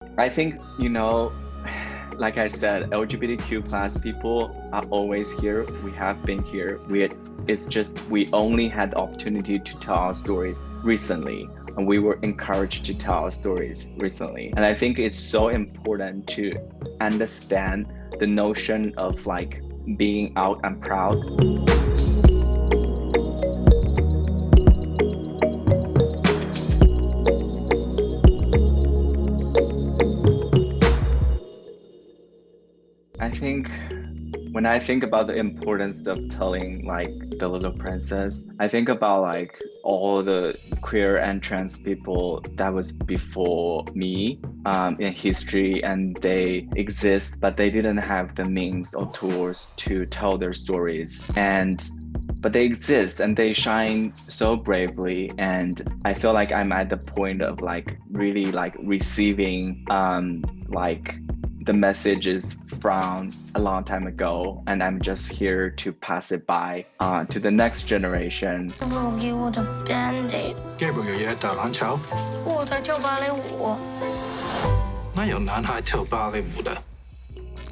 I think, like I said, LGBTQ plus people are always here. We have been here. It's just we only had the opportunity to tell our stories recently, and we were encouraged to tell our stories recently. And I think it's so important to understand the notion of like being out and proud. I think when I think about the importance of telling like The Little Princess, I think about like all the queer and trans people that was before me in history, and they exist, but they didn't have the means or tools to tell their stories. But they exist and they shine so bravely, and I feel like I'm at the point of like really like receiving like the messages from a long time ago, and I'm just here to pass it by to the next generation. 我给我的 Band-Aid， Gabriel 有嘢打籃球，我在跳芭蕾舞。那有男孩跳芭蕾舞的。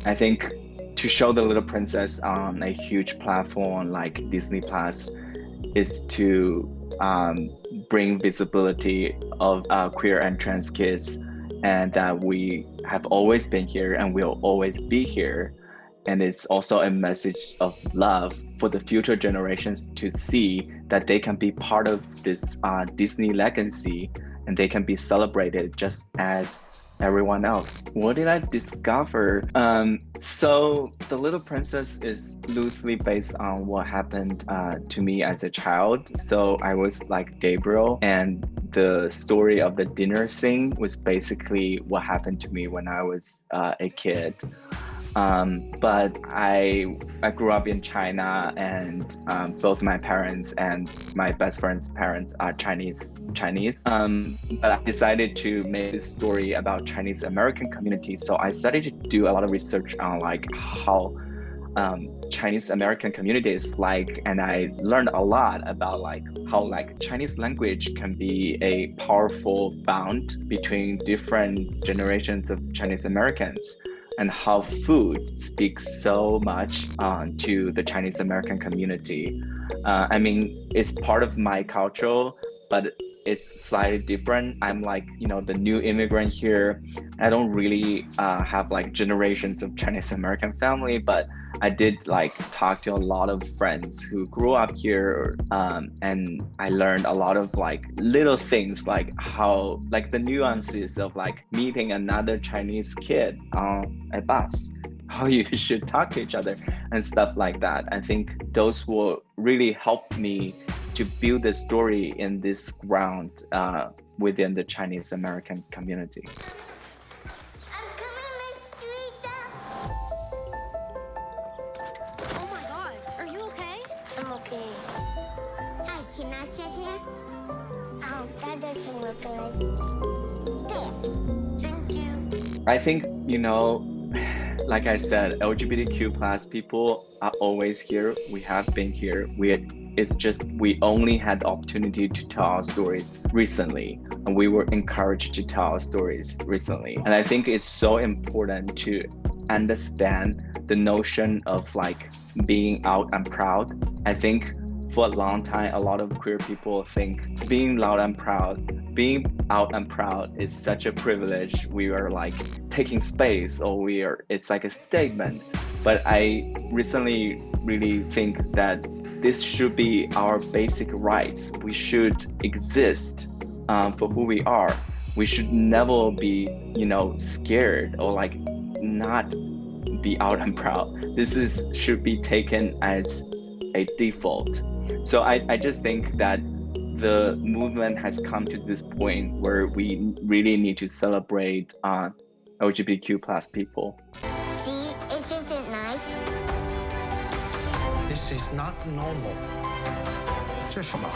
I think to show The Little Princess on a huge platform like Disney Plus is to bring visibility of queer and trans kids, and that we have always been here and will always be here. And it's also a message of love for the future generations to see that they can be part of this Disney legacy, and they can be celebrated just as everyone else. What did I discover? So The Little Princess is loosely based on what happened to me as a child. So I was like Gabriel, and the story of the dinner scene was basically what happened to me when I was a kid. But I grew up in China, and both my parents and my best friend's parents are Chinese. But I decided to make this story about Chinese American community. So I started to do a lot of research on like how Chinese American community is like, and I learned a lot about like how like Chinese language can be a powerful bond between different generations of Chinese Americans, and how food speaks so much to the Chinese American community. I mean, it's part of my culture, but it's slightly different. I'm like, the new immigrant here. I don't really have like generations of Chinese American family, but I did like talk to a lot of friends who grew up here, and I learned a lot of like little things, like how like the nuances of like meeting another Chinese kid on a bus, how you should talk to each other and stuff like that. I think those will really help me to build the story in this ground within the Chinese American community. I'm coming, Miss Teresa. Oh my God, are you okay? I'm okay. Hi, can I sit here? Oh, that doesn't look good. There. Thank you. I think, like I said, LGBTQ plus people are always here. We have been here. It's just we only had the opportunity to tell our stories recently, and we were encouraged to tell our stories recently. And I think it's so important to understand the notion of like being out and proud. I think for a long time, a lot of queer people think being out and proud is such a privilege. We are like taking space, or it's like a statement. But I recently really think that this should be our basic rights. We should exist for who we are. We should never be, scared or like not be out and proud. This should be taken as a default. So I just think that the movement has come to this point where we really need to celebrate LGBTQ plus people. See, isn't it nice? This is not normal. 这是什么？